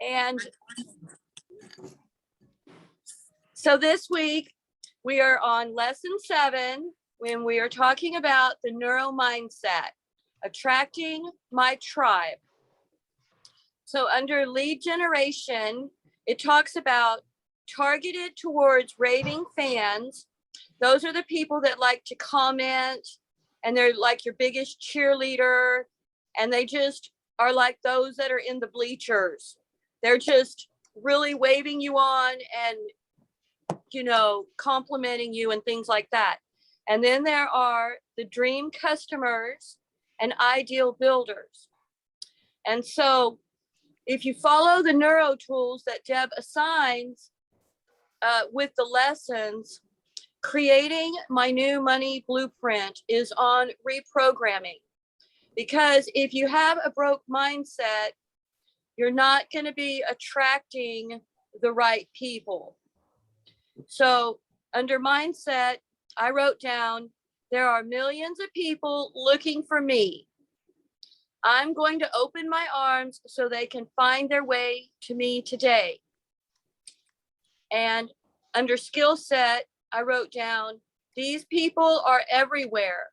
And so this week we are on lesson 7 when we are talking about the neuro mindset, attracting my tribe. So under lead generation, it talks about targeted towards raving fans. Those are the people that like to comment and they're like your biggest cheerleader, and they just are like those that are in the bleachers. They're just really waving you on and, you know, complimenting you and things like that. And then there are the dream customers and ideal builders. And so if you follow the neuro tools that Deb assigns with the lessons, creating my new money blueprint is on reprogramming. Because if you have a broke mindset, you're not going to be attracting the right people. So under mindset, I wrote down, there are millions of people looking for me. I'm going to open my arms so they can find their way to me today. And under skill set, I wrote down, these people are everywhere.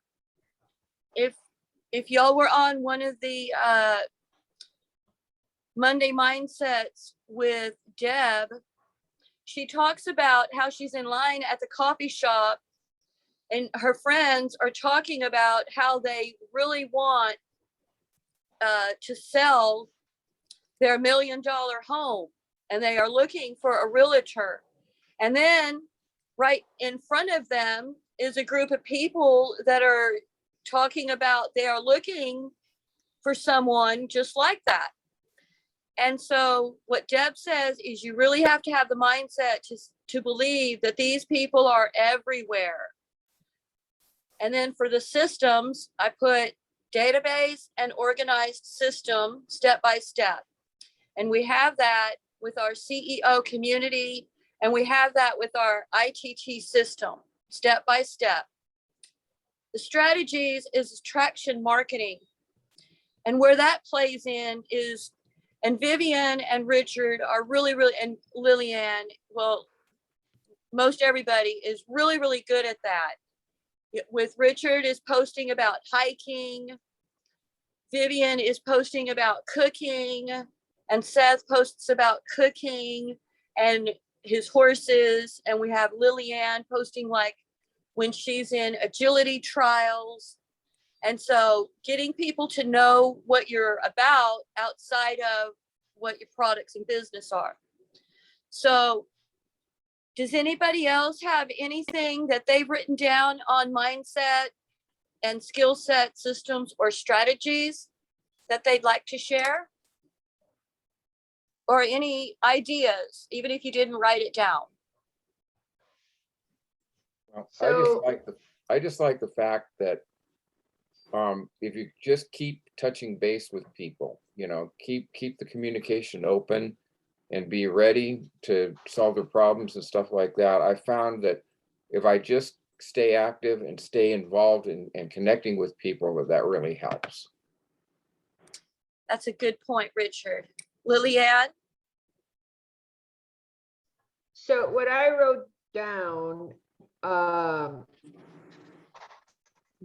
If y'all were on one of the Monday Mindsets with Deb, she talks about how she's in line at the coffee shop and her friends are talking about how they really want to sell their $1 million home and they are looking for a realtor. And then right in front of them is a group of people that are talking about they are looking for someone just like that. And so what Deb says is you really have to have the mindset to believe that these people are everywhere. And then for the systems, I put database and organized system step by step. And we have that with our CEO community, and we have that with our ITT system step by step. The strategies is traction marketing. And where that plays in is, and Vivian and Richard are really, and Lillian, well, most everybody is really, really good at that. With Richard is posting about hiking, Vivian is posting about cooking, and Seth posts about cooking and his horses. And we have Lillian posting like when she's in agility trials. And so getting people to know what you're about outside of what your products and business are. So does anybody else have anything that they've written down on mindset and skill set systems or strategies that they'd like to share? Or any ideas, even if you didn't write it down? Well, So- I just like the fact that if you just keep touching base with people, you know, keep the communication open and be ready to solve their problems and stuff like that. I found that if I just stay active and stay involved in connecting with people, that really helps. That's a good point, Richard. Lillian? So what I wrote down,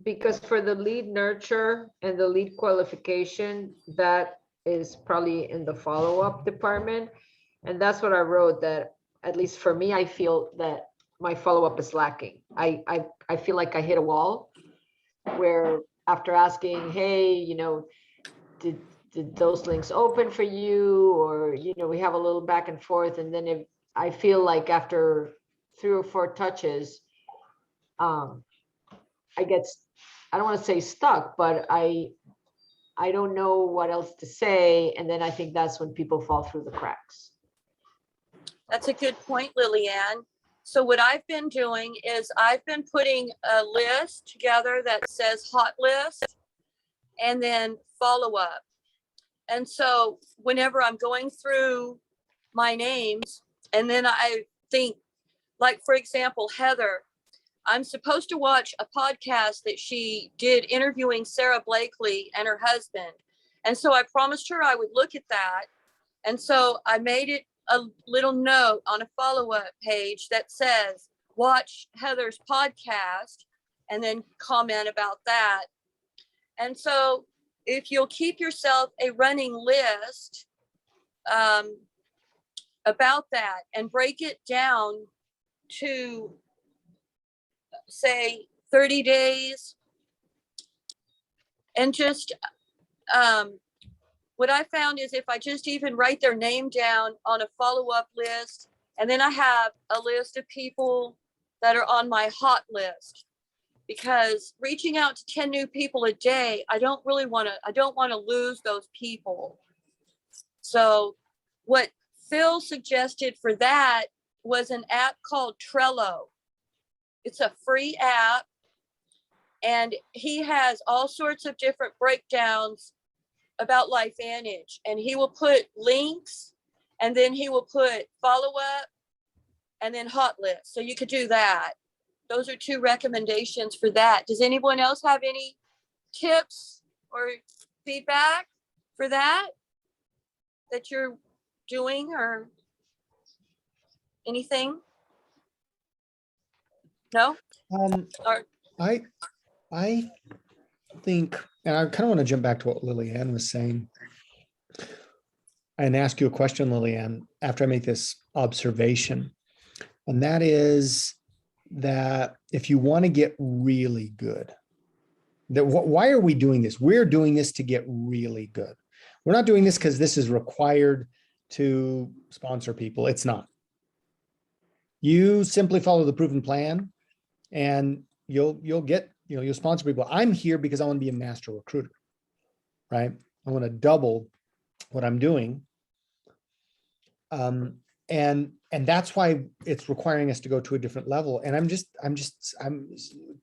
because for the lead nurture and the lead qualification, that is probably in the follow-up department. And that's what I wrote, that at least for me, I feel that my follow-up is lacking. I feel like I hit a wall where after asking, hey, you know, did those links open for you? Or, you know, we have a little back and forth. And then if I feel like after 3 or 4 touches, I don't want to say stuck, but I don't know what else to say. And then I think that's when people fall through the cracks. That's a good point, Lillian. So what I've been doing is I've been putting a list together that says hot list and then follow up. And so whenever I'm going through my names, and then I think, like, for example, Heather, I'm supposed to watch a podcast that she did interviewing Sarah Blakely and her husband. And so I promised her I would look at that. And so I made it a little note on a follow-up page that says, watch Heather's podcast, and then comment about that. And so if you'll keep yourself a running list about that and break it down to, say, 30 days, and just what I found is if I just even write their name down on a follow-up list, and then I have a list of people that are on my hot list, because reaching out to 10 new people a day, I don't want to lose those people. So what Phil suggested for that was an app called Trello. It's a free app, and he has all sorts of different breakdowns about LifeVantage, and he will put links, and then he will put follow-up, and then hot list. So you could do that. Those are 2 recommendations for that. Does anyone else have any tips or feedback for that you're doing, or anything? No? Or, I think, and I kind of want to jump back to what Lillian was saying and ask you a question, Lillian, after I make this observation. And that is that if you want to get really good, why are we doing this? We're doing this to get really good. We're not doing this because this is required to sponsor people. It's not. You simply follow the proven plan, and you'll get, you'll sponsor people. I'm here because I want to be a master recruiter, right? I want to double what I'm doing. And that's why it's requiring us to go to a different level. And I'm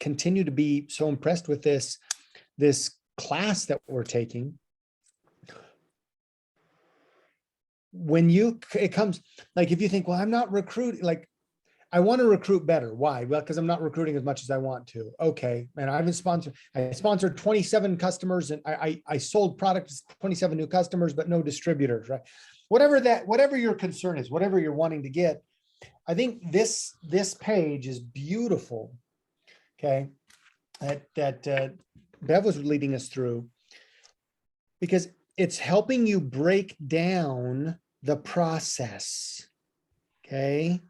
continue to be so impressed with this class that we're taking. When it comes, like, if you think, well, I'm not recruiting, like, I want to recruit better. Why? Well, because I'm not recruiting as much as I want to. Okay. And I sponsored 27 customers, and I sold products to 27 new customers, but no distributors, right? Whatever your concern is, whatever you're wanting to get, I think this page is beautiful. Okay. That Bev was leading us through, because it's helping you break down the process. Okay.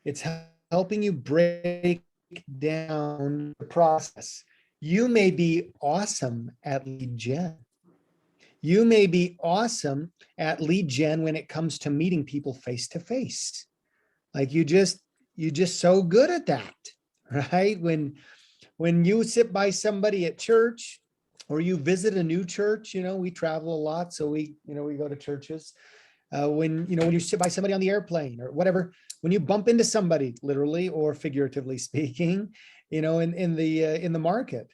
It's helping you break down the process. You may be awesome at lead gen. You may be awesome at lead gen when it comes to meeting people face to face. Like you're just so good at that, right? When you sit by somebody at church, or you visit a new church, we travel a lot, so we go to churches. When you sit by somebody on the airplane or whatever, when you bump into somebody, literally or figuratively speaking, in the market,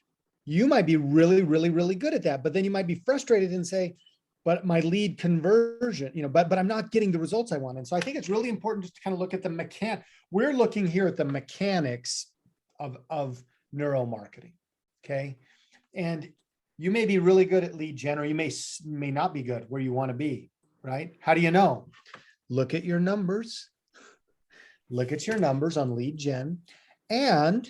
you might be really, really, really good at that. But then you might be frustrated and say, but my lead conversion, but I'm not getting the results I want. And so I think it's really important just to kind of look at the mechanic. We're looking here at the mechanics of neuromarketing. Okay. And you may be really good at lead gen, or you may not be good where you want to be, right? How do you know? Look at your numbers. Look at your numbers on lead gen, and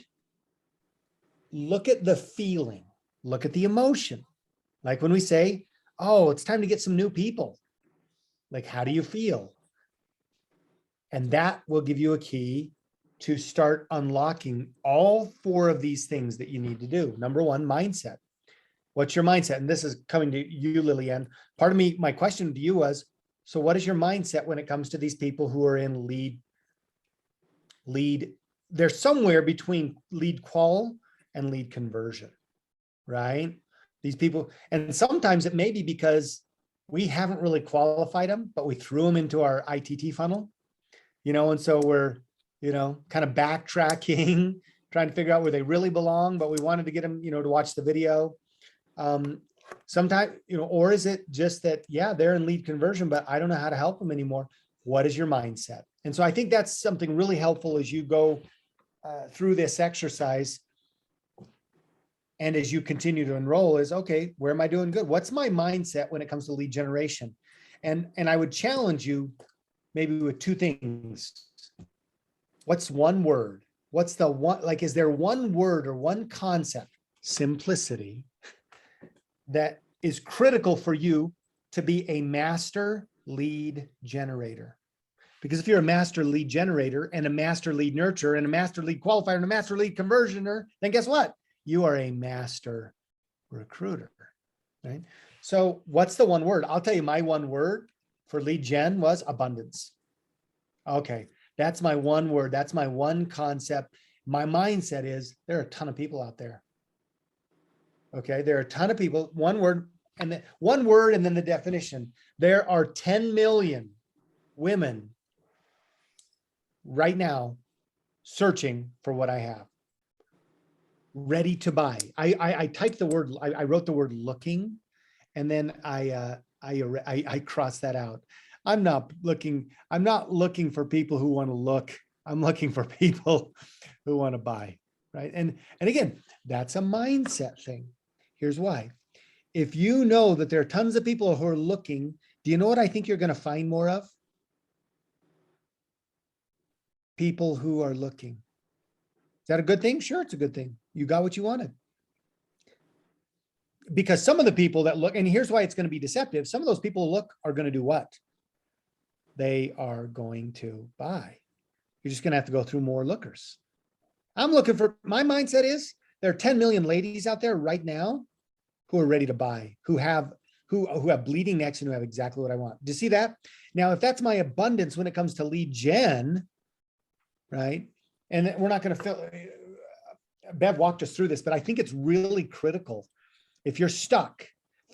look at the feeling. Look at the emotion. Like when we say, oh, it's time to get some new people. Like, how do you feel? And that will give you a key to start unlocking all 4 of these things that you need to do. Number 1, mindset. What's your mindset? And this is coming to you, Lillian. Part of my question to you was, so what is your mindset when it comes to these people who are in lead? They're somewhere between lead qual and lead conversion, right? These people, and sometimes it may be because we haven't really qualified them, but we threw them into our ITT funnel, and so we're, kind of backtracking, trying to figure out where they really belong, but we wanted to get them, to watch the video. Sometimes, or is it just that, yeah, they're in lead conversion, but I don't know how to help them anymore. What is your mindset? And so I think that's something really helpful as you go through this exercise. And as you continue to enroll is, okay, where am I doing good? What's my mindset when it comes to lead generation? And I would challenge you maybe with two things. What's one word? What's the one, like, is there one word or one concept, simplicity, that is critical for you to be a master lead generator? Because if you're a master lead generator and a master lead nurturer and a master lead qualifier and a master lead conversioner, then guess what? You are a master recruiter, right? So what's the one word? I'll tell you, my one word for lead gen was abundance. Okay, that's my one word. That's my one concept. My mindset is there are a ton of people out there. Okay, there are a ton of people. One word, and then one word, and then the definition. There are 10 million women right now searching for what I have, ready to buy. I typed the word, I wrote the word looking, and then I crossed that out. I'm not looking for people who want to look. I'm looking for people who want to buy, right? And again, that's a mindset thing. Here's why. If you know that there are tons of people who are looking, do you know what I think you're going to find more of? People who are looking. Is that a good thing? Sure, it's a good thing. You got what you wanted. Because some of the people that look, and here's why it's going to be deceptive. Some of those people who look are going to do what? They are going to buy. You're just going to have to go through more lookers. I'm looking for, my mindset is there are 10 million ladies out there right now who are ready to buy, who have bleeding necks and who have exactly what I want. Do you see that? Now, if that's my abundance when it comes to lead gen, right? And we're not going to fill, Bev walked us through this, but I think it's really critical. If you're stuck,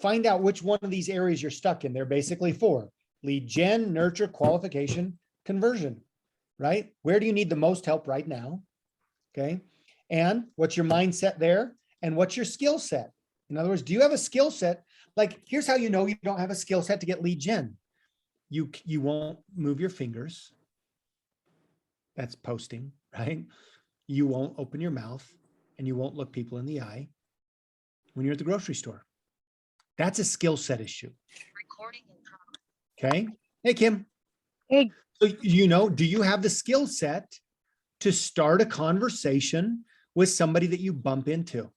find out which one of these areas you're stuck in. They're basically four: lead gen, nurture, qualification, conversion, right? Where do you need the most help right now? Okay. And what's your mindset there? And what's your skill set? In other words, do you have a skill set? Like, here's how you know you don't have a skill set to get lead gen. You won't move your fingers. That's posting, right? You won't open your mouth and you won't look people in the eye when you're at the grocery store. That's a skill set issue. Recording in progress. Okay. Hey, Kim. Hey. So, do you have the skill set to start a conversation with somebody that you bump into?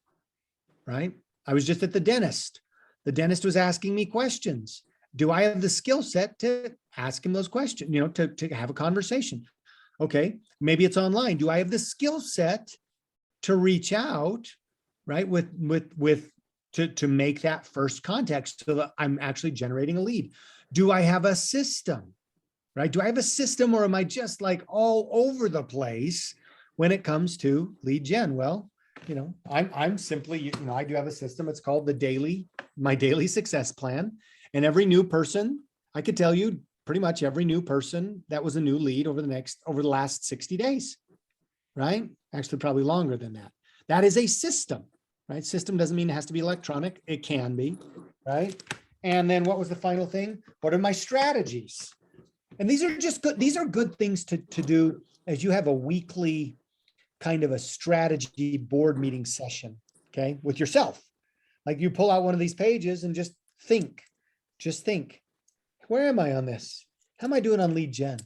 Right. I was just at the dentist. The dentist was asking me questions. Do I have the skill set to ask him those questions, to have a conversation? Okay. Maybe it's online. Do I have the skill set to reach out, right? To make that first contact so that I'm actually generating a lead? Do I have a system, right? Do I have a system, or am I just like all over the place when it comes to lead gen? Well, I'm simply, I do have a system. It's called my daily success plan. And every new person, I could tell you pretty much every new person that was a new lead over the last 60 days, right? Actually, probably longer than that. That is a system, right? System doesn't mean it has to be electronic. It can be, right? And then what was the final thing? What are my strategies? And these are just good. These are good things to do as you have a weekly kind of a strategy board meeting session, okay, with yourself. Like, you pull out one of these pages and just think, where am I on this? How am I doing on lead gen?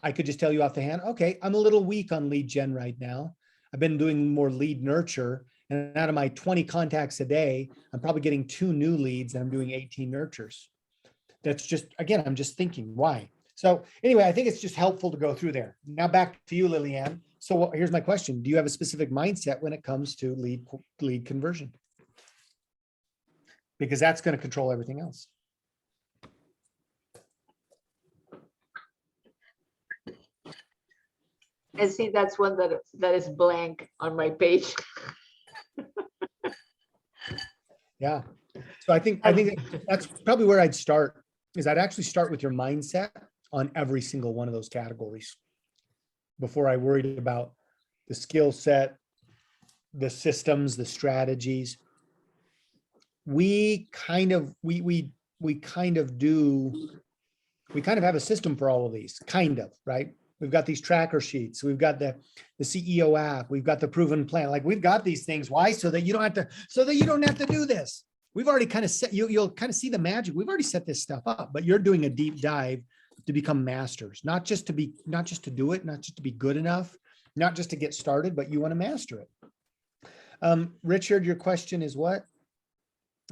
I could just tell you off the hand, okay, I'm a little weak on lead gen right now. I've been doing more lead nurture, and out of my 20 contacts a day, I'm probably getting 2 new leads and I'm doing 18 nurtures. That's just, again, I'm just thinking why. So anyway, I think it's just helpful to go through there. Now back to you, Lillian. So here's my question. Do you have a specific mindset when it comes to lead conversion? Because that's going to control everything else. And see, that's one that is blank on my page. Yeah. So I think that's probably where I'd start, is I'd actually start with your mindset on every single one of those categories before I worried about the skill set, the systems, the strategies. We kind of have a system for all of these, kind of, right? We've got these tracker sheets. We've got the CEO app. We've got the proven plan. Like, we've got these things. Why? So that you don't have to do this. we've already kind of set, you'll kind of see the magic. We've already set this stuff up, but you're doing a deep dive to become masters, not just to do it, not just to be good enough, not just to get started, but you want to master it. Richard, your question is what?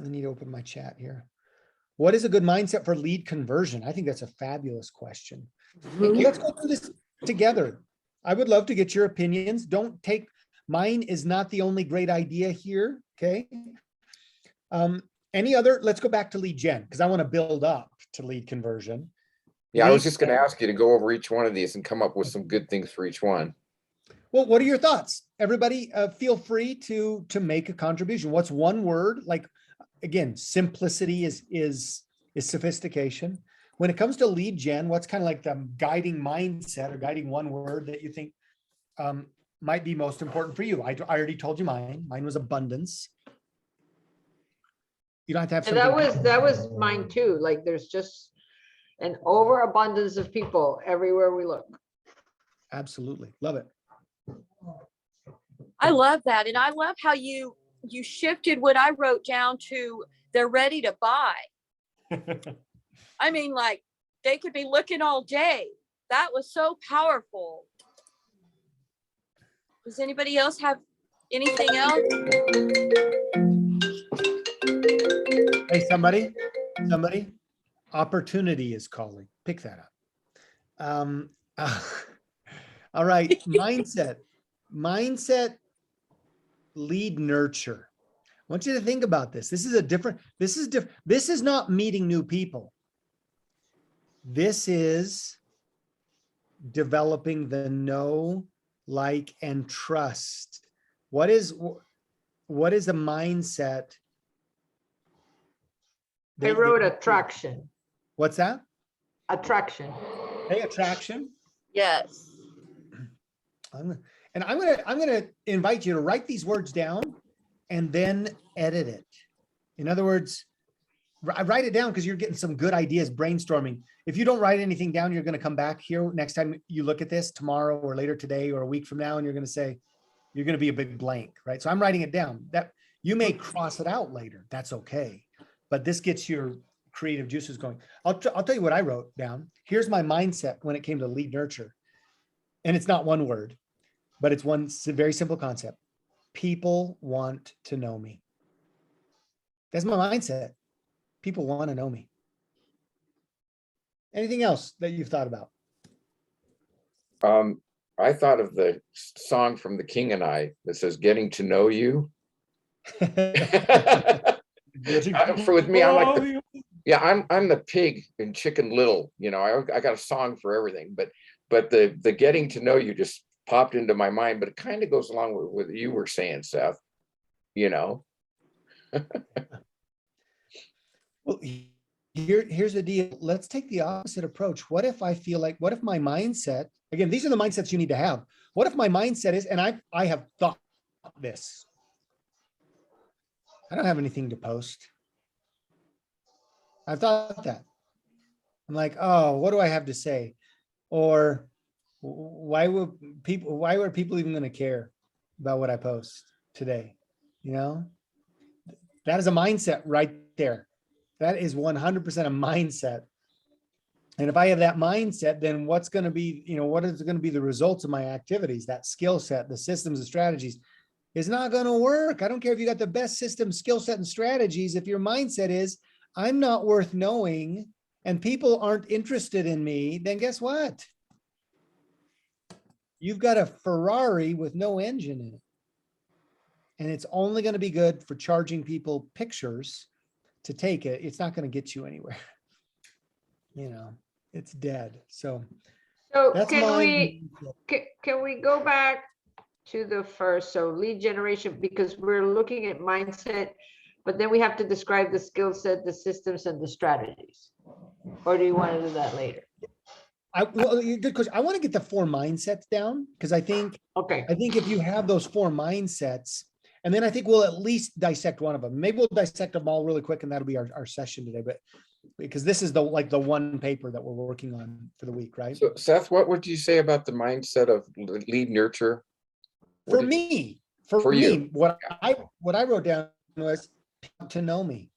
I need to open my chat here. What is a good mindset for lead conversion? I think that's a fabulous question. Let's go through this together. I would love to get your opinions. Don't take, mine is not the only great idea here, okay? Any other, let's go back to lead gen, because I want to build up to lead conversion. Yeah, I was just gonna ask you to go over each one of these and come up with some good things for each one. Well, what are your thoughts? Everybody, feel free to make a contribution. What's one word? Like, again, simplicity is sophistication. When it comes to lead gen, what's kind of like the guiding mindset or guiding one word that you think might be most important for you? I already told you mine. Mine was abundance. You don't have to have And that was mine too. Like there's just an overabundance of people everywhere we look. Absolutely. Love it. I love that. And I love how you shifted what I wrote down to they're ready to buy. I mean, like they could be looking all day. That was so powerful. Does anybody else have anything else? Hey, somebody, opportunity is calling. Pick that up. All right, mindset, lead nurture. I want you to think about this. This is different. This is not meeting new people. This is developing the know, like, and trust. What is a mindset? I wrote attraction. What's that? Attraction. Hey, attraction. Yes. I'm gonna invite you to write these words down and then edit it. In other words, write it down because you're getting some good ideas brainstorming. If you don't write anything down, you're going to come back here next time you look at this tomorrow or later today or a week from now, and you're going to say, you're going to be a big blank, right? So I'm writing it down. That you may cross it out later. That's okay. But this gets your creative juices going. I'll tell you what I wrote down. Here's my mindset when it came to lead nurture. And it's not one word, but it's a very simple concept. People want to know me. That's my mindset. People want to know me. Anything else that you've thought about? I thought of the song from The King and I that says "Getting to Know You." With me, I'm like, I'm the pig in Chicken Little. You know, I got a song for everything, but the getting to know you just popped into my mind. But it kind of goes along with what you were saying, Seth. You know. Well, here's the deal. Let's take the opposite approach. What if I feel like, what if my mindset, again, these are the mindsets you need to have. What if my mindset is, and I have thought this, I don't have anything to post. I've thought that. I'm like, oh, what do I have to say? Or why were people even going to care about what I post today? You know, that is a mindset right there. That is 100% a mindset. And if I have that mindset, then what's going to be, what is going to be the results of my activities? That skill set, the systems and strategies is not going to work. I don't care if you got the best system, skill set, and strategies. If your mindset is, I'm not worth knowing and people aren't interested in me, then guess what? You've got a Ferrari with no engine in it. And it's only going to be good for charging people pictures to take it. It's not going to get you anywhere. It's dead. So can we go back to the first? So lead generation, because we're looking at mindset, but then we have to describe the skill set, the systems, and the strategies. Or do you want to do that later? Good question. I want to get the 4 mindsets down because I think if you have those 4 mindsets, and then I think we'll at least dissect one of them. Maybe we'll dissect them all really quick, and that'll be our session today. But because this is the one paper that we're working on for the week, right? So Seth, what would you say about the mindset of lead nurture? For me, what I wrote down was to know me.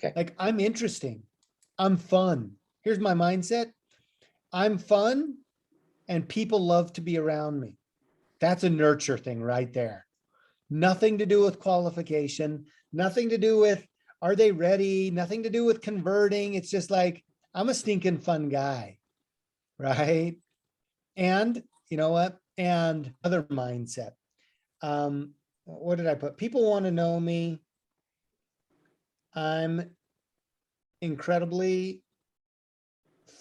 Like, I'm interesting. I'm fun. Here's my mindset. I'm fun and people love to be around me. That's a nurture thing right there. Nothing to do with qualification, nothing to do with, are they ready? Nothing to do with converting. It's just like, I'm a stinking fun guy, right? And you know what? And other mindset. What did I put? People want to know me. I'm incredibly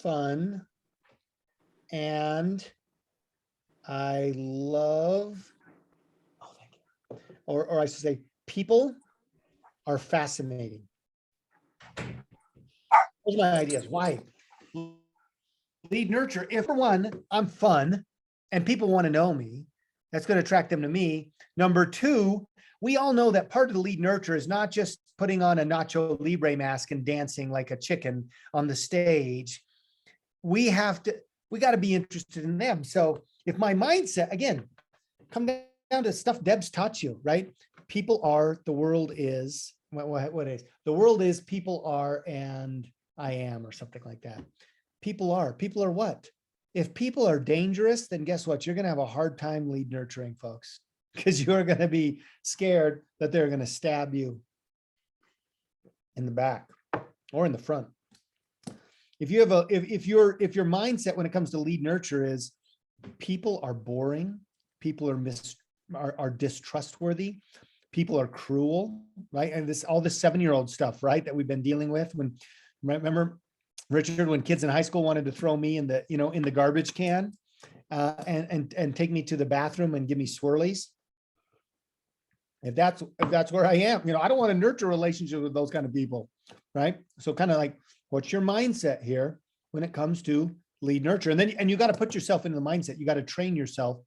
fun and I love, oh, thank you. Or I should say, people are fascinating. Those are my ideas. Why? Lead nurture. If for one, I'm fun and people want to know me, that's going to attract them to me. Number two, we all know that part of the lead nurture is not just putting on a Nacho Libre mask and dancing like a chicken on the stage. We got to be interested in them. So if my mindset, again, come down to stuff Deb's taught you, right? People are, the world is, what is? The world is, people are, and I am, or something like that. People are what? If people are dangerous, then guess what? You're going to have a hard time lead nurturing, folks, because you're going to be scared that they're going to stab you in the back or in the front. If you have if your mindset when it comes to lead nurture is people are boring, people are distrustworthy, people are cruel, right? And all this 7-year-old stuff, right, that we've been dealing with. When, remember, Richard, when kids in high school wanted to throw me in the garbage can and take me to the bathroom and give me swirlies. If that's where I am, I don't want to nurture relationships with those kind of people, right? So kind of like, what's your mindset here when it comes to lead nurture? And you got to put yourself into the mindset. You got to train yourself.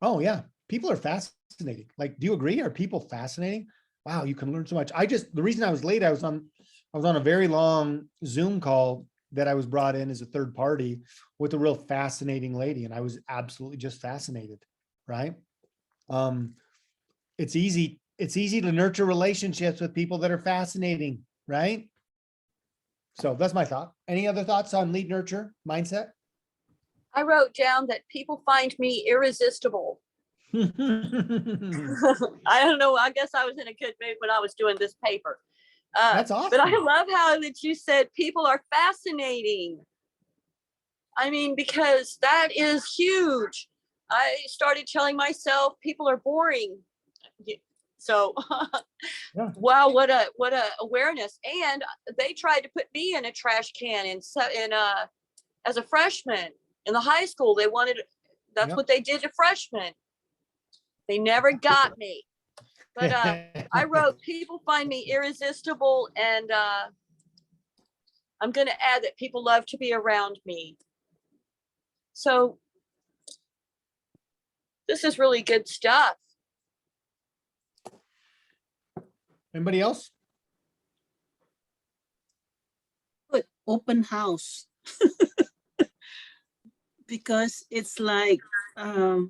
Oh yeah, people are fascinating. Like, do you agree? Are people fascinating? Wow, you can learn so much. The reason I was late, I was on a very long Zoom call that I was brought in as a third party with a real fascinating lady. And I was absolutely just fascinated, right? It's easy to nurture relationships with people that are fascinating, right? So that's my thought. Any other thoughts on lead nurture mindset? I wrote down that people find me irresistible. That's I don't know. I guess I was in a good mood when I was doing this paper. awesome. But I love how that you said people are fascinating. I mean, because that is huge. I started telling myself people are boring. So, Yeah. wow, what a awareness. And they tried to put me in a trash can as a freshman in the high school. That's what they did to freshmen. They never got me. But I wrote, people find me irresistible, and I'm going to add that people love to be around me. So this is really good stuff. Anybody else? Good open house. Because it's like I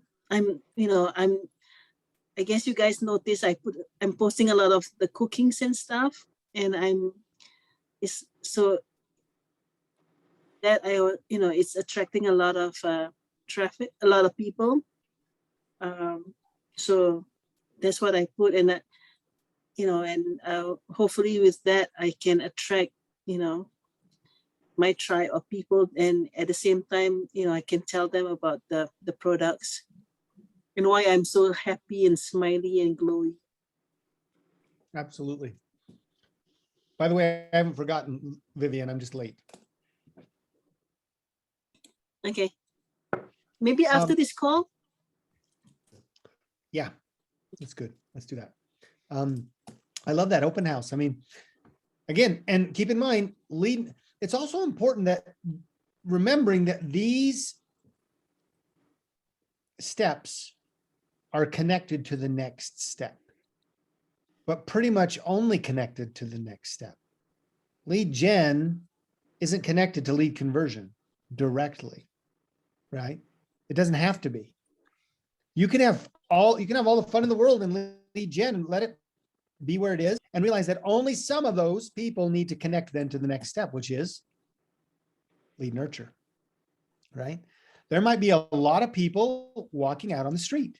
guess you guys notice I'm posting a lot of the cookings and stuff, and it's so that it's attracting a lot of traffic, a lot of people. So that's what I put, and hopefully with that I can attract my tribe of people, and at the same time I can tell them about the products and why I'm so happy and smiley and glowy. Absolutely. By the way, I haven't forgotten, Vivian, I'm just late. Okay, maybe after this call. Yeah, that's good. Let's do that. I love that open house. I mean, again, and keep in mind, it's also important that remembering that these steps are connected to the next step, but pretty much only connected to the next step. Lead gen isn't connected to lead conversion directly, right? It doesn't have to be. You can have all the fun in the world in lead gen and let it be where it is. and realize that only some of those people need to connect then to the next step, which is lead nurture, right? There might be a lot of people walking out on the street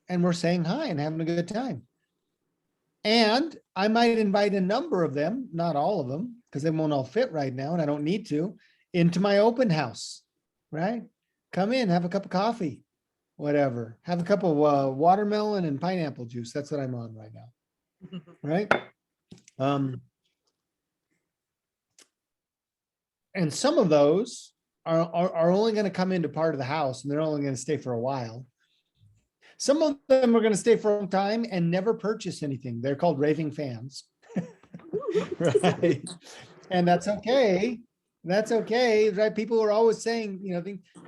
and we're saying hi and having a good time. And I might invite a number of them, not all of them, because they won't all fit right now and I don't need to, into my open house, right? Come in, have a cup of coffee, whatever. Have a cup of watermelon and pineapple juice. That's what I'm on right now, right? And some of those are only going to come into part of the house and they're only going to stay for a while. Some of them are going to stay for a long time and never purchase anything. They're called raving fans. Right. And that's okay. That's okay. Right. People are always saying, you know,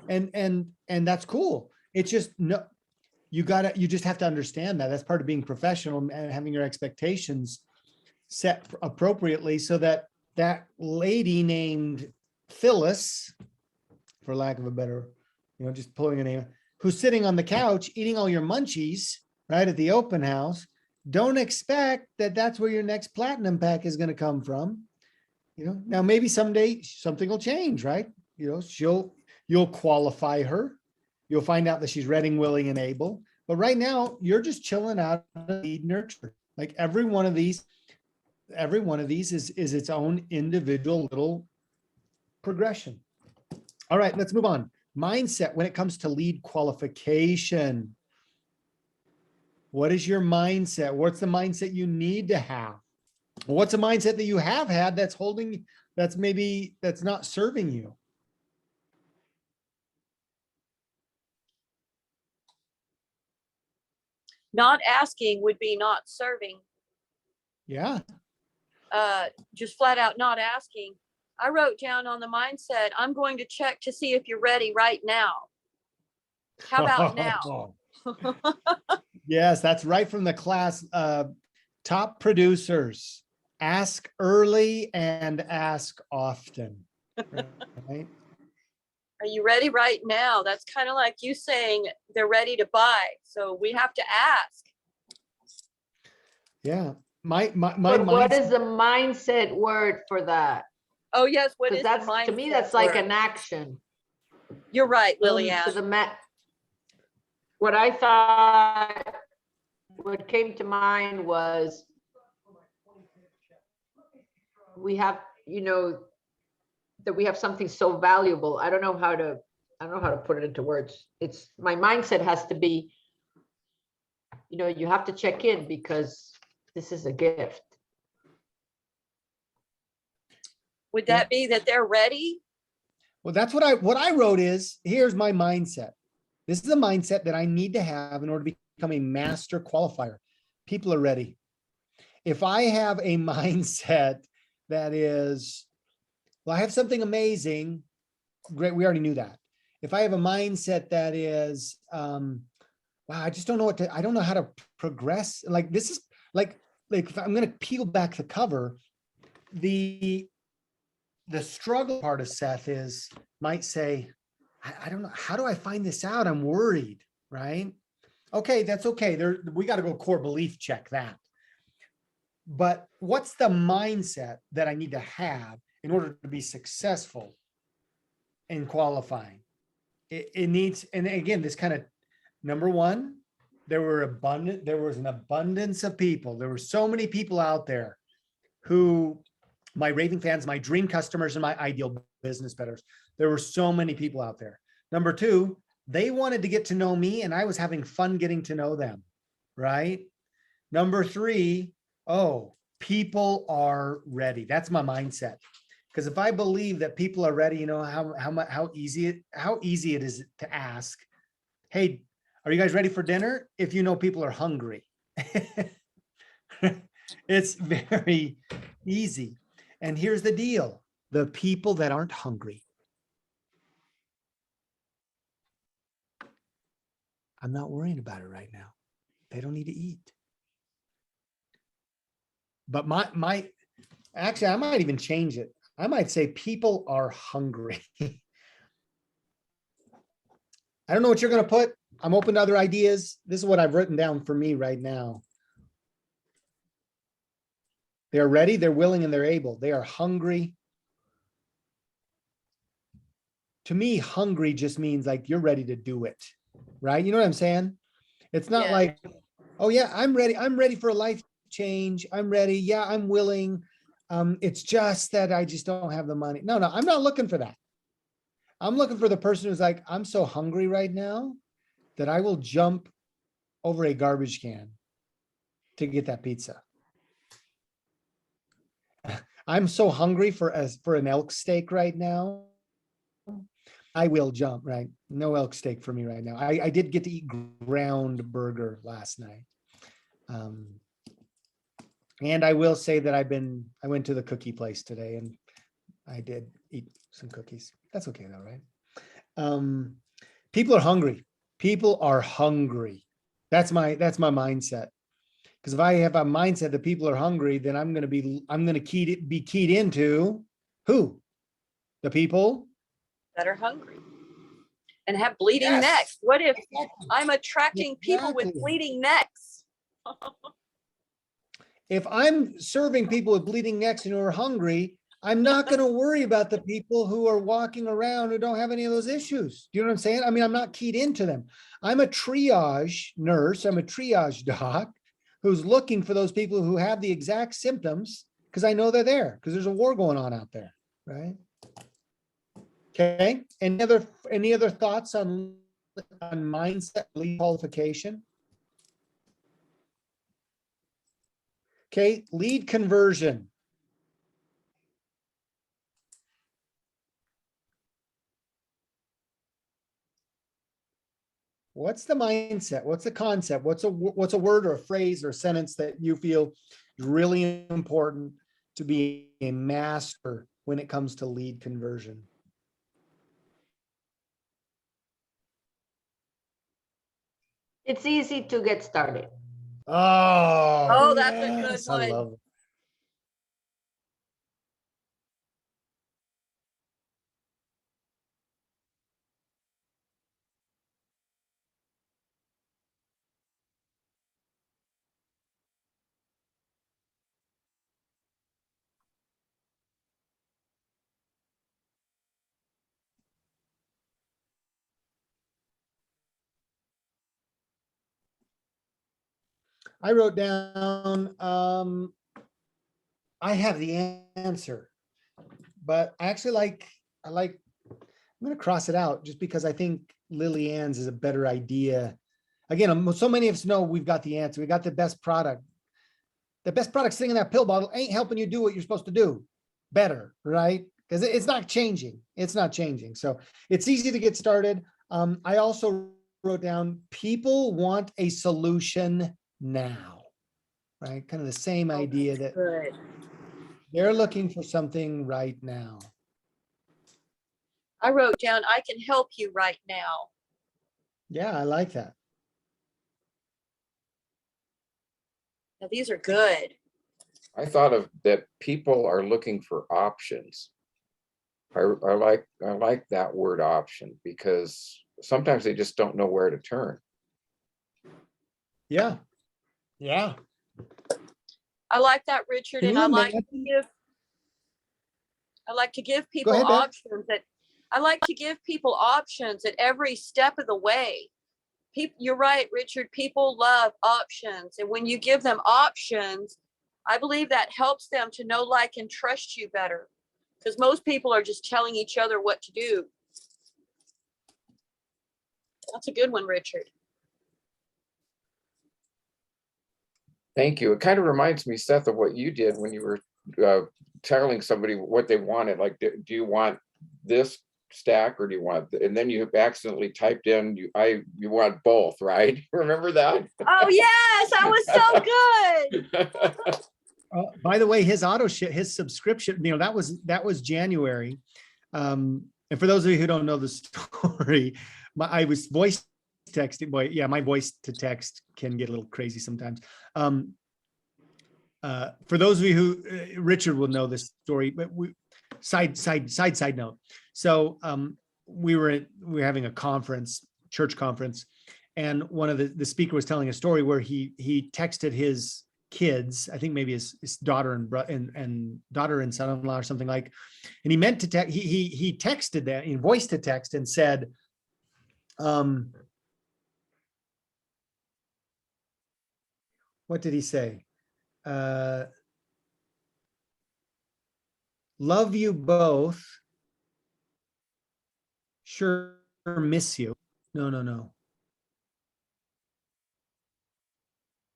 and that's cool. It's just no, you just have to understand that that's part of being professional and having your expectations set appropriately so that that lady named Phyllis, for lack of a better, you know, just pulling a name, who's sitting on the couch eating all your munchies right at the open house, don't expect that that's where your next platinum pack is going to come from. You know, now maybe someday something will change, right? You know, you'll qualify her. You'll find out that she's ready, willing, and able. But right now, you're just chilling out of lead nurture. Like every one of these is its own individual little progression. All right, let's move on. Mindset when it comes to lead qualification. What is your mindset? What's the mindset you need to have? What's a mindset that you have had that's not serving you? Not asking would be not serving. Yeah. Just flat out not asking. I wrote down on the mindset, I'm going to check to see if you're ready right now. How about now? Yes, that's right from the class. Top producers, ask early and ask often. Right? Are you ready right now? That's kind of like you saying they're ready to buy. So we have to ask. Yeah. My But what mindset, is the mindset word for that? Oh yes, what is Because the that's, to me, mindset that's like word? an action. You're right, To Lillian. what I thought, what came to mind was we have, you know, that we have something so valuable. I don't know how to put it into words. It's my mindset has to be, you know, you have to check in because this is a gift. Would that be that they're ready? well, that's what I wrote is, here's my mindset. This is a mindset that I need to have in order to become a master qualifier. People are ready. If I have a mindset that is, well, I have something amazing, great, we already knew that. If I have a mindset that is, wow, I just don't know I don't know how to progress. Like this is like if I'm going to peel back the cover, the struggle part of Seth might say, I don't know, how do I find this out? I'm worried, right? Okay, that's okay. We got to go core belief check that. But what's the mindset that I need to have in order to be successful in qualifying? It needs, and again, this kind of, number one, there was an abundance of people. There were so many people out there who, my raving fans, my dream customers, and my ideal business betters. There were so many people out there. Number two, they wanted to get to know me and I was having fun getting to know them, right? Number three, oh, people are ready. That's my mindset. Because if I believe that people are ready, you know how easy it is to ask, hey, are you guys ready for dinner? If you know people are hungry. It's very easy. And here's the deal. The people that aren't hungry, I'm not worrying about it right now. They don't need to eat. But actually, I might even change it. I might say people are hungry. I don't know what you're going to put. I'm open to other ideas. This is what I've written down for me right now. They are ready, they're willing, and they're able. They are hungry. To me, hungry just means like you're ready to do it, right? You know what I'm saying? It's not Yeah. like, oh yeah, I'm ready. I'm ready for a life change. I'm ready. Yeah, I'm willing. It's just that I just don't have the money. No, I'm not looking for that. I'm looking for the person who's like, I'm so hungry right now that I will jump over a garbage can to get that pizza. I'm so hungry for an elk steak right now. I will jump, right? No elk steak for me right now. I did get to eat ground burger last night. And I will say that I went to the cookie place today and I did eat some cookies. That's okay though, right? People are hungry. People are hungry. That's my mindset. Because if I have a mindset that people are hungry, then I'm going to be keyed into who? The people That are hungry and have bleeding Yes. necks. What if Exactly. I'm attracting people with Exactly. bleeding necks? If I'm serving people with bleeding necks and who are hungry, I'm not going to worry about the people who are walking around who don't have any of those issues. Do you know what I'm saying? I mean, I'm not keyed into them. I'm a triage nurse. I'm a triage doc who's looking for those people who have the exact symptoms because I know they're there because there's a war going on out there, right? Okay. Any other thoughts on mindset lead qualification? Okay, lead conversion. What's the mindset? What's the concept? What's a word or a phrase or a sentence that you feel is really important to be a master when it comes to lead conversion? It's easy to get started. Oh, That's a good yes, I one. love it. I wrote down, I have the answer, but I actually I'm going to cross it out just because I think Lily Ann's is a better idea. Again, so many of us know we've got the answer. We got the best product. The best product sitting in that pill bottle ain't helping you do what you're supposed to do better, right? Because it's not changing. It's not changing. So it's easy to get started. I also wrote down people want a solution now, right? Kind of the same idea that Good. they're looking for something right now. I wrote down, I can help you right now. Yeah, I like that. Now, these are good. I thought of that people are looking for options. I like that word option because sometimes they just don't know where to turn. Yeah. Yeah. I like that, Richard, Can and you I like imagine? to give people ahead, Bev. options I like to give people options at every step of the way. You're right, Richard. People love options, and when you give them options, I believe that helps them to know, like, and trust you better. Because most people are just telling each other what to do. That's a good one, Richard. Thank you. It kind of reminds me, Seth, of what you did when you were telling somebody what they wanted. Like, do you want this stack or do you want, and then you accidentally typed in, you want both, right? Remember that? Oh, yes, that was so good. By the way, his his subscription, that was January. And for those of you who don't know the story, I was voice texting. Boy, yeah, my voice to text can get a little crazy sometimes. For those of you who, Richard will know this story, but side note. So we were having a conference, church conference, and one of the speaker was telling a story where he texted his kids. I think maybe his daughter and daughter and son-in-law or something like. And he meant to text. He texted that in voice to text and said, what did he say? Love you both. Sure miss you. No.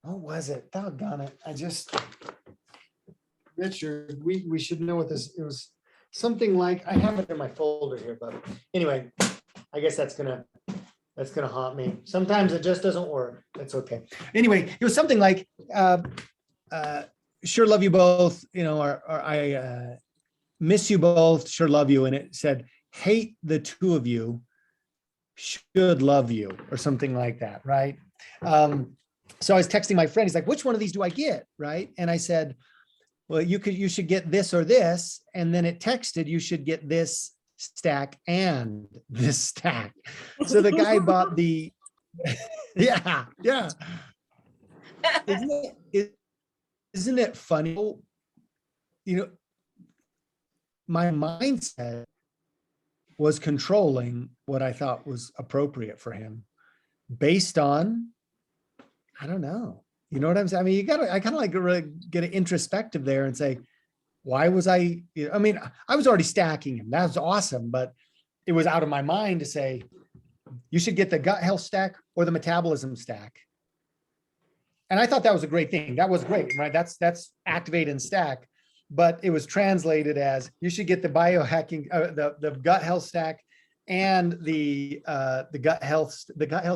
What was it? Doggone it. Richard, we should know what this, it was something like, I have it in my folder here, but anyway, I guess that's gonna haunt me. Sometimes it just doesn't work. That's okay. Anyway, it was something like, sure love you both, or I miss you both, sure love you. And it said, hate the two of you, should love you, or something like that, right? So I was texting my friend, he's like, which one of these do I get, right? And I said, well, you should get this or this. And then it texted, you should get this stack and this stack. So the guy bought the, yeah. Isn't it funny? My mindset was controlling what I thought was appropriate for him based on, I don't know. You know what I'm saying? I mean, I kind of like really get an introspective there and say, why was I was already stacking him. That was awesome. But it was out of my mind to say, you should get the gut health stack or the metabolism stack. And I thought that was a great thing. That was great, right? That's activate and stack. But it was translated as you should get the biohacking, the gut health stack and the gut health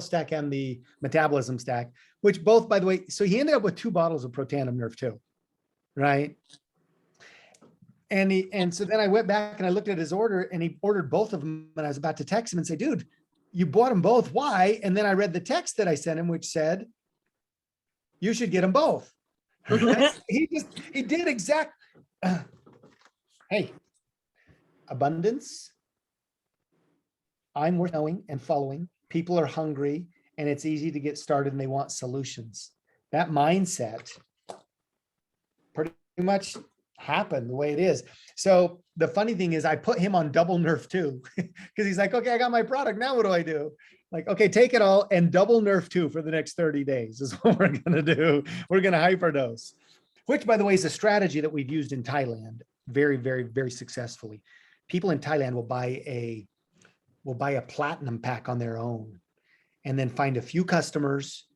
stack and the metabolism stack, which both, by the way, so he ended up with 2 bottles of Protandim Nerve 2, right? And so then I went back and I looked at his order and he ordered both of them, and I was about to text him and say, dude, you bought them both. Why? And then I read the text that I sent him, which said, you should get them both. He did exact. Hey, abundance. I'm worth knowing and following. People are hungry and it's easy to get started and they want solutions. That mindset pretty much happened the way it is. So the funny thing is I put him on double Nerf 2 because he's like, okay, I got my product. Now what do I do? Like, okay, take it all and double Nerf 2 for the next 30 days is what we're going to do. We're going to hyperdose, which by the way is a strategy that we've used in Thailand very, very, very successfully. People in Thailand will buy a platinum pack on their own and then find a few customers,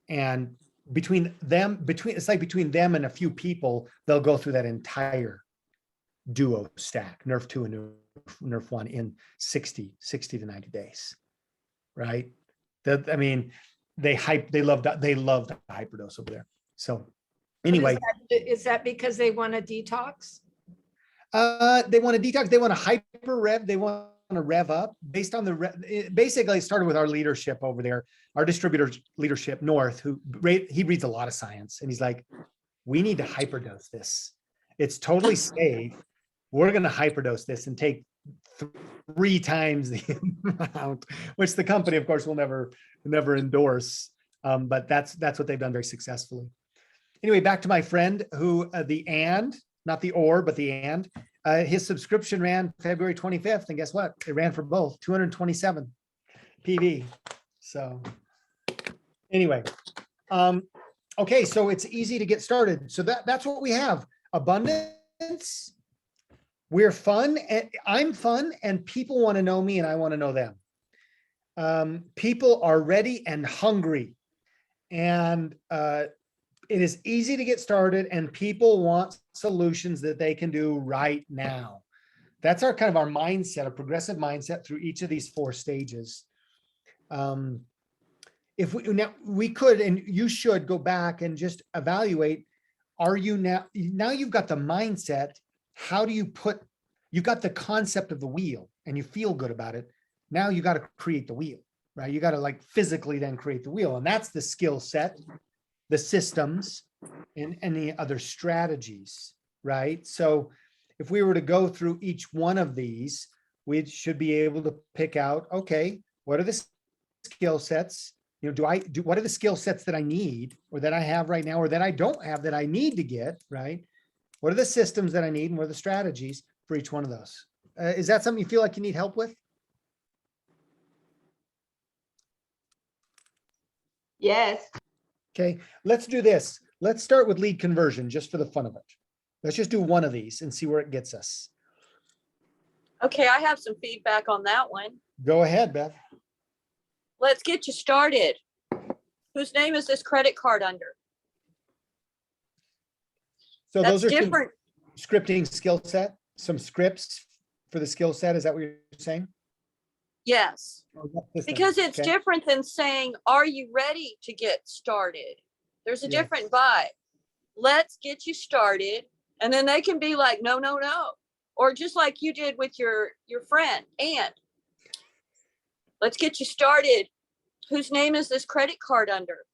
and between them and a few people, they'll go through that entire duo stack, Nerf 2 and Nerf 1 in 60 to 90 days, right? They love the hyperdose over there. So anyway. Is that because they want to detox? They want to detox, they want to hyper rev, they want to rev up based on basically it started with our leadership over there, our distributor leadership north, he reads a lot of science, and he's like, we need to hyperdose this. It's totally safe. We're going to hyperdose this and take 3 times the amount, which the company of course will never endorse. But that's what they've done very successfully. Anyway, back to my friend who not the or, but the and. His subscription ran February 25th, and guess what? It ran for both 227 PV. So anyway, okay, so it's easy to get started. So that's what we have. Abundance. We're fun. And I'm fun, and people want to know me, and I want to know them. People are ready and hungry, and it is easy to get started, and people want solutions that they can do right now. That's our kind of our mindset, a progressive mindset through each of these 4 stages. If we could, and you should go back and just evaluate, are you now you've got the mindset, how do you've got the concept of the wheel and you feel good about it. Now you got to create the wheel, right? You got to like physically then create the wheel, and that's the skill set, the systems, and any other strategies, right? So if we were to go through each one of these, we should be able to pick out, okay, what are the skill sets? You know, what are the skill sets that I need or that I have right now or that I don't have that I need to get, right? What are the systems that I need and what are the strategies for each one of those? Is that something you feel like you need help with? Yes. Okay, let's do this. Let's start with lead conversion just for the fun of it. Let's just do one of these and see where it gets us. Okay, I have some feedback on that one. Go ahead, Beth. Let's get you started. Whose name is this credit card under? So That's those are some different. scripting skill set, some scripts for the skill set. Is that what you're saying? Yes, Or what system? because it's Okay. different than saying, are you ready to get started? There's a Yes. different vibe. Let's get you started. And then they can be like, no, no, no. Or just like you did with your friend. And let's get you started. Whose name is this credit card under?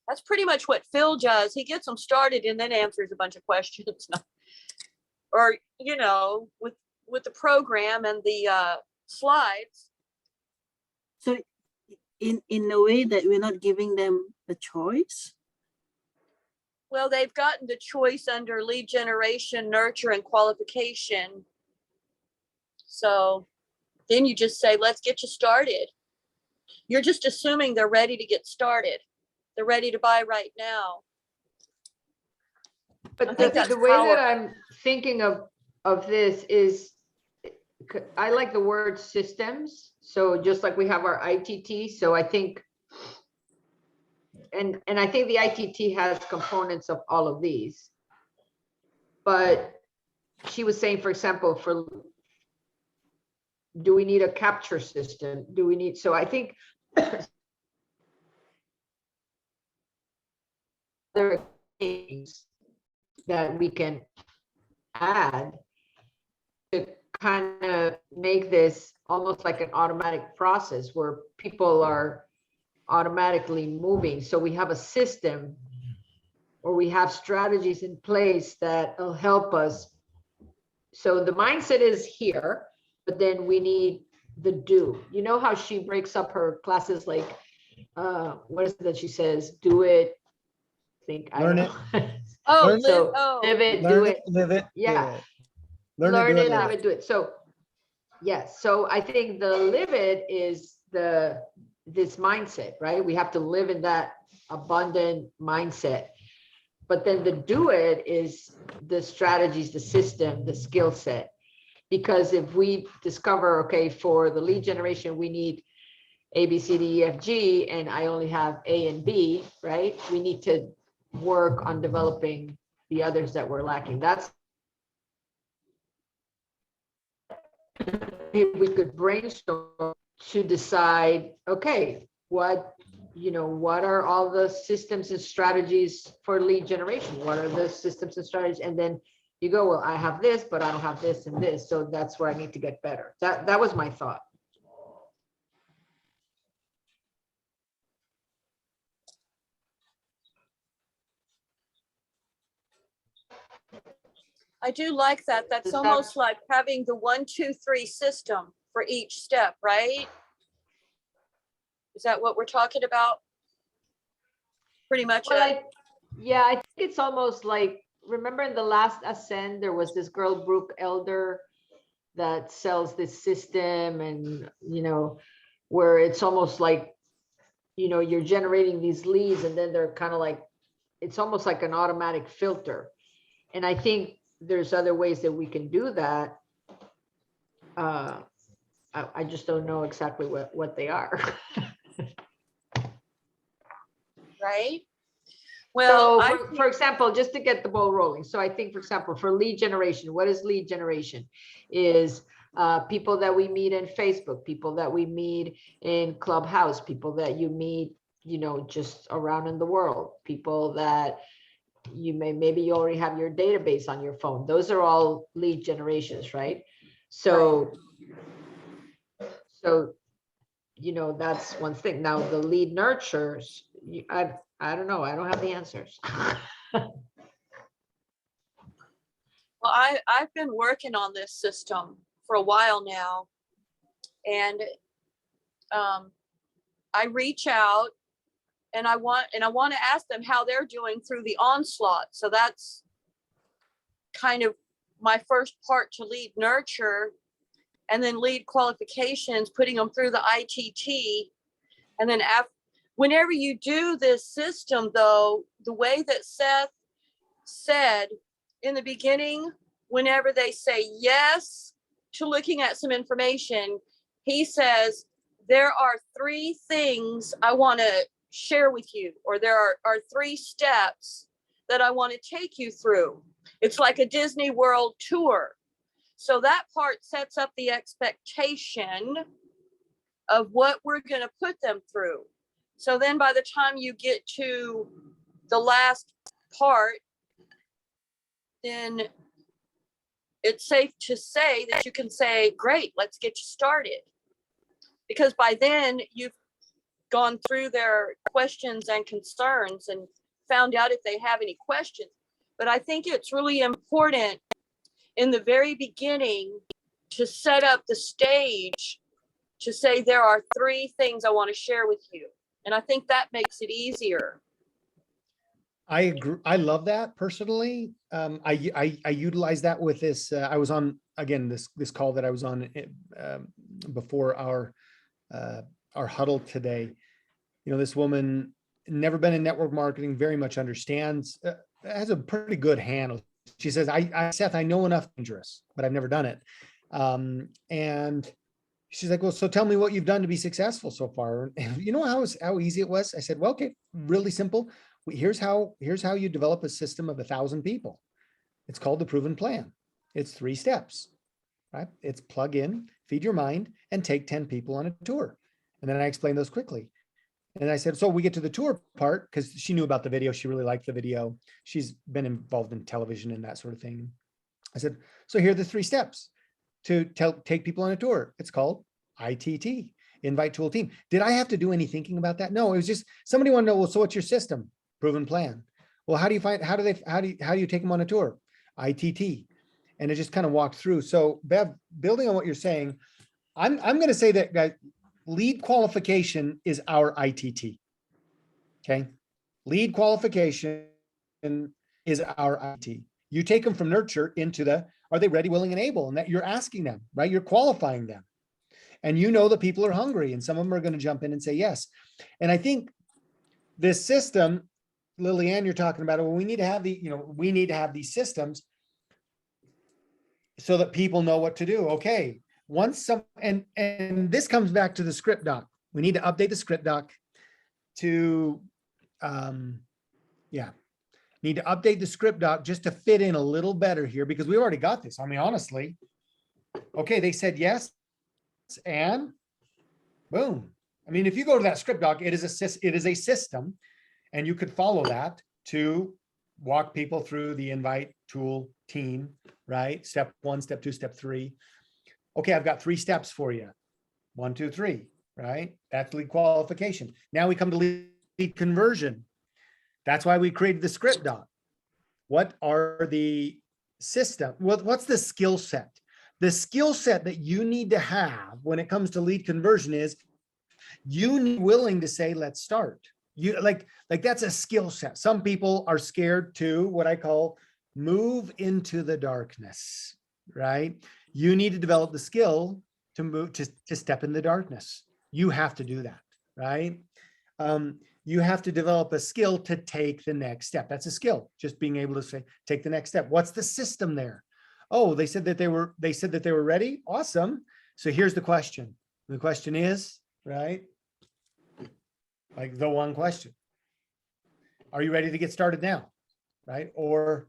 That's pretty much what Phil does. He gets them started and then answers a bunch of questions. Or, you know, with the program and the slides. So in a way that we're not giving them a choice. Well, they've gotten the choice under lead generation, nurture, and qualification. So then you just say, let's get you started. You're just assuming they're ready to get started. They're ready to buy right now. I But think that's the way that powerful. I'm thinking of this is, I like the word systems. So just like we have our ITT, so I think, and I think the ITT has components of all of these. But she was saying, for example, do we need a capture system? Do we need, so I think there are things that we can add to kind of make this almost like an automatic process where people are automatically moving. So we have a system or we have strategies in place that will help us. So the mindset is here, but then we need the do. You know how she breaks up her classes, like what is it that she says? Do it, think, I don't Learn know. Oh, Learn- So live it, do Learn it. it, live it. do Yeah. it. Learn Learn it, it, do live it, do it. So, yes, so I think the live it is this mindset, right? We have to live in that abundant mindset. But then the do it is the strategies, the system, the skill set. Because if we discover, okay, for the lead generation, we need A, B, C, D, E, F, G, and I only have A and B, right? We need to work on developing the others that we're lacking. That's, if we could brainstorm to decide, okay, what are all the systems and strategies for lead generation? What are the systems and strategies? And then you go, well, I have this, but I don't have this and this. So that's where I need to get better. That was my thought. I do like that. That's Does that- almost like having the 1, 2, 3 system for each step, right? Is that what we're talking about? Pretty much. Well, yeah, I think it's almost like, remember in the last Ascend, there was this girl, Brooke Elder, that sells this system and, where it's almost like, you're generating these leads and then they're kind of like, it's almost like an automatic filter. And I think there's other ways that we can do that. I just don't know exactly what they are. Right? Well, So for example, just to get the ball rolling. So I think, for example, for lead generation, what is lead generation? Is people that we meet in Facebook, people that we meet in Clubhouse, people that you meet, just around in the world, people that maybe you already have your database on your phone. Those are all lead generations, right? So that's one thing. Now the lead nurtures, I don't know. I don't have the answers. well, I've been working on this system for a while now. And I reach out and I want to ask them how they're doing through the onslaught. So that's kind of my first part to lead nurture, and then lead qualifications, putting them through the ITT. And then whenever you do this system, though, the way that Seth said in the beginning, whenever they say yes to looking at some information, he says, there are 3 things I want to share with you, or there are 3 steps that I want to take you through. It's like a Disney World tour. So that part sets up the expectation of what we're going to put them through. So then by the time you get to the last part, then it's safe to say that you can say, great, let's get you started. Because by then you've gone through their questions and concerns and found out if they have any questions. But I think it's really important in the very beginning to set up the stage to say, there are 3 things I want to share with you. And I think that makes it easier. I agree. I love that personally. I utilize that with this. I was on, again, this call that I was on before our huddle today. You know, this woman, never been in network marketing, very much understands, has a pretty good handle. She says, Seth, I know enough dangerous, but I've never done it. And she's like, well, so tell me what you've done to be successful so far. And you know how easy it was? I said, well, okay, really simple. Here's how you develop a system of 1,000 people. It's called the proven plan. It's 3 steps, right? It's plug in, feed your mind, and take 10 people on a tour. And then I explained those quickly. And I said, so we get to the tour part, because she knew about the video. She really liked the video. She's been involved in television and that sort of thing. I said, so here are the 3 steps to take people on a tour. It's called ITT, invite tool team. Did I have to do any thinking about that? No, it was just somebody wanted to know, well, so what's your system? Proven plan. Well, how do you take them on a tour? ITT. And it just kind of walked through. So Bev, building on what you're saying, I'm going to say that, guys, lead qualification is our ITT. Okay. Lead qualification is our ITT. You take them from nurture into are they ready, willing, and able? And that you're asking them, right? You're qualifying them. And you know the people are hungry, and some of them are going to jump in and say yes. And I think this system, Lillian, you're talking about it. Well, we need to have these systems so that people know what to do. Okay. And this comes back to the script doc. We need to update the script doc to, need to update the script doc just to fit in a little better here, because we already got this. I mean, honestly, okay, they said yes, and boom. I mean, if you go to that script doc, it is a system, and you could follow that to walk people through the invite tool team, right? Step 1, step 2, step 3. Okay, I've got 3 steps for you. 1, 2, 3, right? That's lead qualification. Now we come to lead conversion. That's why we created the script doc. What are the system? What's the skill set? The skill set that you need to have when it comes to lead conversion is you need willing to say, let's start. You like that's a skill set. Some people are scared to what I call move into the darkness, right? You need to develop the skill to move to step in the darkness. You have to do that, right? You have to develop a skill to take the next step. That's a skill, just being able to say, take the next step. What's the system there? Oh, they said that they were ready. Awesome. So here's the question. The question is, right? Like the one question. Are you ready to get started now? Right? Or,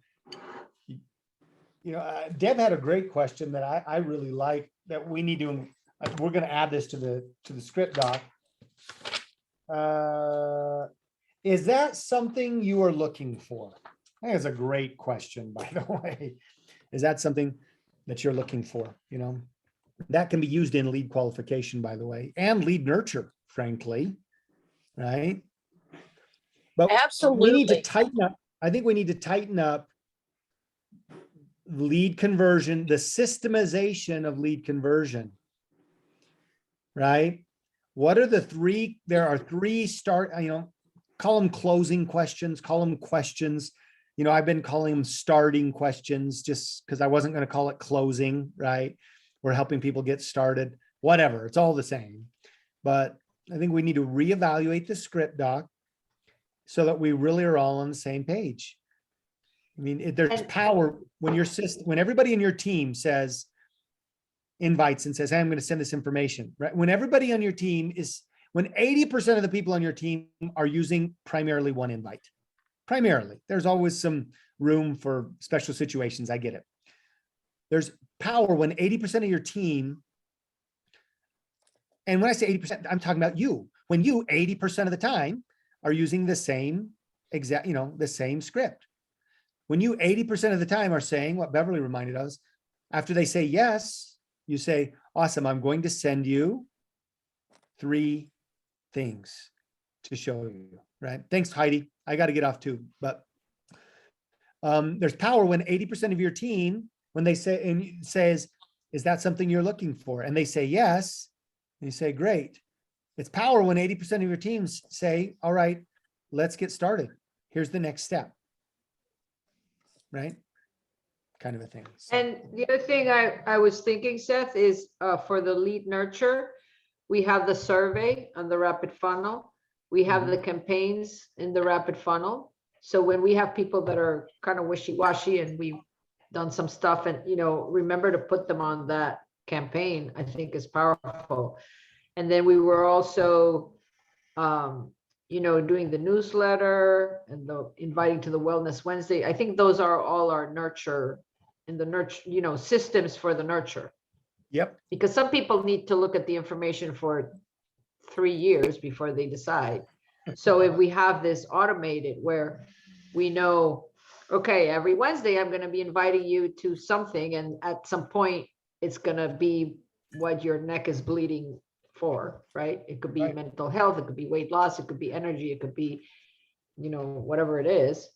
Deb had a great question that I really like that we need to, we're going to add this to the script doc. Is that something you are looking for? I think it's a great question, by the way. Is that something that you're looking for? That can be used in lead qualification, by the way, and lead nurture, frankly, right? But Absolutely. we need to tighten up. I think we need to tighten up lead conversion, the systemization of lead conversion, right? what are the three, there are three call them closing questions, call them questions. I've been calling them starting questions just because I wasn't going to call it closing, right? We're helping people get started, whatever, it's all the same. But I think we need to reevaluate the script doc so that we really are all on the same page. I mean, there's And- power when when everybody in your team says, invites and says, hey, I'm going to send this information, right? When everybody on your team when 80% of the people on your team are using primarily one invite, primarily, there's always some room for special situations. I get it. There's power when 80% of your team, and when I say 80%, I'm talking about you, when you 80% of the time are using the same exact, the same script. When you 80% of the time are saying what Beverly reminded us, after they say yes, you say, awesome, I'm going to send you 3 things to show you, right? Thanks, Heidi. I got to get off too, but there's power when 80% of your team, when they say, and it says, is that something you're looking for? And they say yes, and you say, great. It's power when 80% of your teams say, all right, let's get started. Here's the next step, right? Kind of a thing. So, And the other thing I was thinking, Seth, is for the lead nurture, we have the survey on the rapid funnel. We have the campaigns in the rapid funnel. So when we have people that are kind of wishy-washy and we've done some stuff and, remember to put them on that campaign, I think is powerful. And then we were also, doing the newsletter and the inviting to the Wellness Wednesday. I think those are all our nurture and the nurture, systems for the nurture. yep. Because some people need to look at the information for 3 years before they decide. So if we have this automated where we know, okay, every Wednesday, I'm going to be inviting you to something. And at some point, it's going to be what your neck is bleeding for, right? It could be Right. mental health. It could be weight loss. It could be energy. It could be, whatever it is.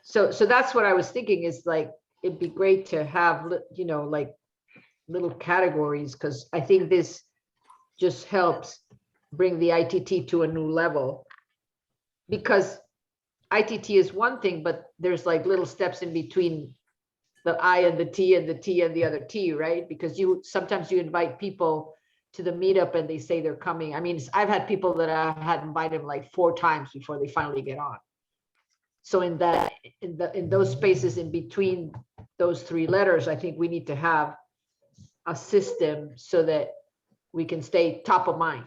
So that's what I was thinking is like, it'd be great to have, like little categories, because I think this just helps bring the ITT to a new level. Because ITT is one thing, but there's like little steps in between the I and the T and the T and the other T, right? Because sometimes you invite people to the meetup and they say they're coming. I mean, I've had people that I had invited like 4 times before they finally get on. So in those spaces in between those 3 letters, I think we need to have a system so that we can stay top of mind.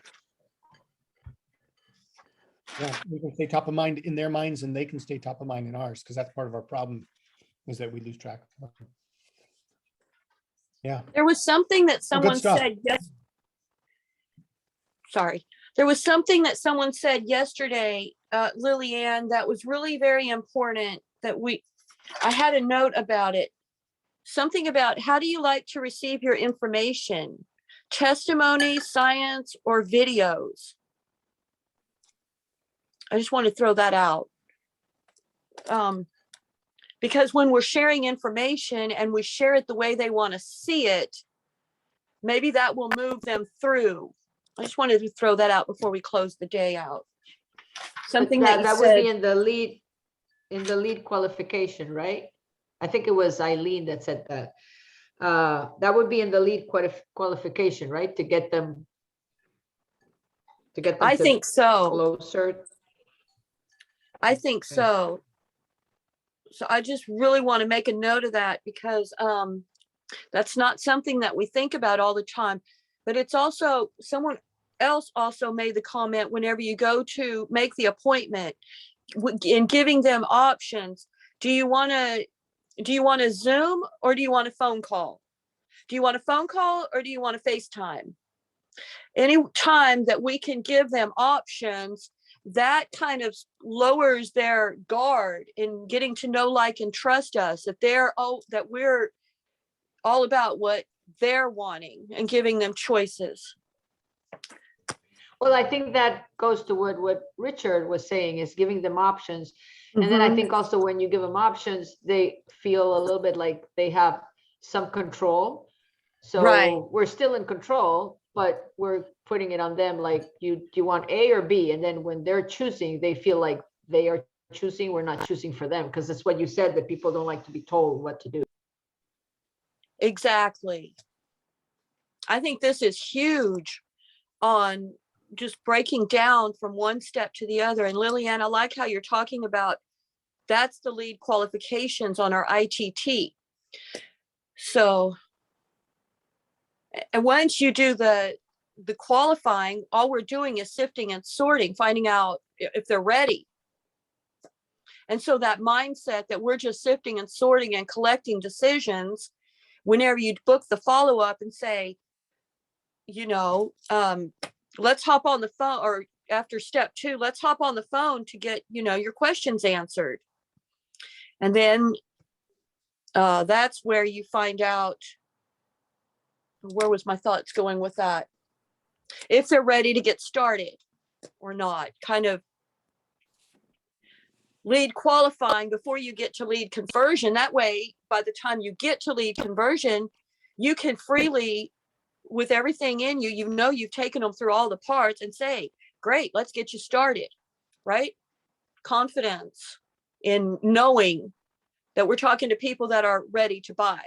Yeah, we can stay top of mind in their minds and they can stay top of mind in ours, because that's part of our problem is that we lose track of them. Yeah. There was something that someone stuff. said. Sorry. There was something that someone said yesterday, Lillian, that was really very important I had a note about it. Something about how do you like to receive your information? Testimony, science, or videos? I just want to throw that out. Because when we're sharing information and we share it the way they want to see it, maybe that will move them through. I just wanted to throw that out before we close the day out. Something that would be in the lead qualification, right? I think it was Eileen that said that. That would be in the lead qualification, right? To get them I think so. Closer. I think so. So I just really want to make a note of that, because that's not something that we think about all the time. But it's also, someone else also made the comment, whenever you go to make the appointment, in giving them options, do you want to Zoom or do you want a phone call? Do you want a phone call or do you want a FaceTime? Any time that we can give them options, that kind of lowers their guard in getting to know, like, and trust us, that we're all about what they're wanting and giving them choices. Well, I think that goes to what Richard was saying, is giving them options. And then I think also when you give them options, they feel a little bit like they have some control. So Right. we're still in control, but we're putting it on them, like, do you want A or B? And then when they're choosing, they feel like they are choosing, we're not choosing for them, because it's what you said, that people don't like to be told what to do. Exactly. I think this is huge on just breaking down from one step to the other. And Lillian, I like how you're talking about that's the lead qualifications on our ITT. So, and once you do the qualifying, all we're doing is sifting and sorting, finding out if they're ready. And so that mindset that we're just sifting and sorting and collecting decisions, whenever you book the follow-up and say, let's hop on the phone, or after step 2, let's hop on the phone to get, your questions answered. And then that's where you find out, where was my thoughts going with that? If they're ready to get started or not, kind of lead qualifying before you get to lead conversion. That way, by the time you get to lead conversion, you can freely, with everything in you, you've taken them through all the parts and say, great, let's get you started, right? Confidence in knowing that we're talking to people that are ready to buy.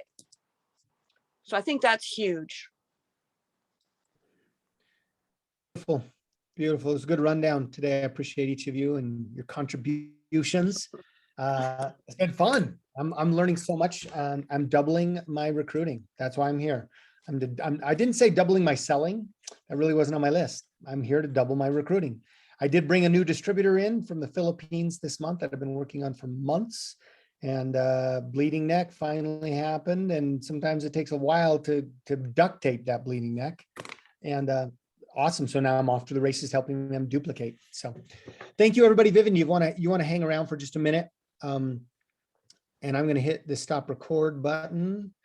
So I think that's huge. Beautiful. Beautiful. It was a good rundown today. I appreciate each of you and your contributions. It's been fun. I'm learning so much. I'm doubling my recruiting. That's why I'm here. I didn't say doubling my selling. That really wasn't on my list. I'm here to double my recruiting. I did bring a new distributor in from the Philippines this month that I've been working on for months. And bleeding neck finally happened. And sometimes it takes a while to duct tape that bleeding neck. And awesome. So now I'm off to the races, helping them duplicate. So thank you, everybody. Vivian, you want to hang around for just a minute? And I'm going to hit the stop record button.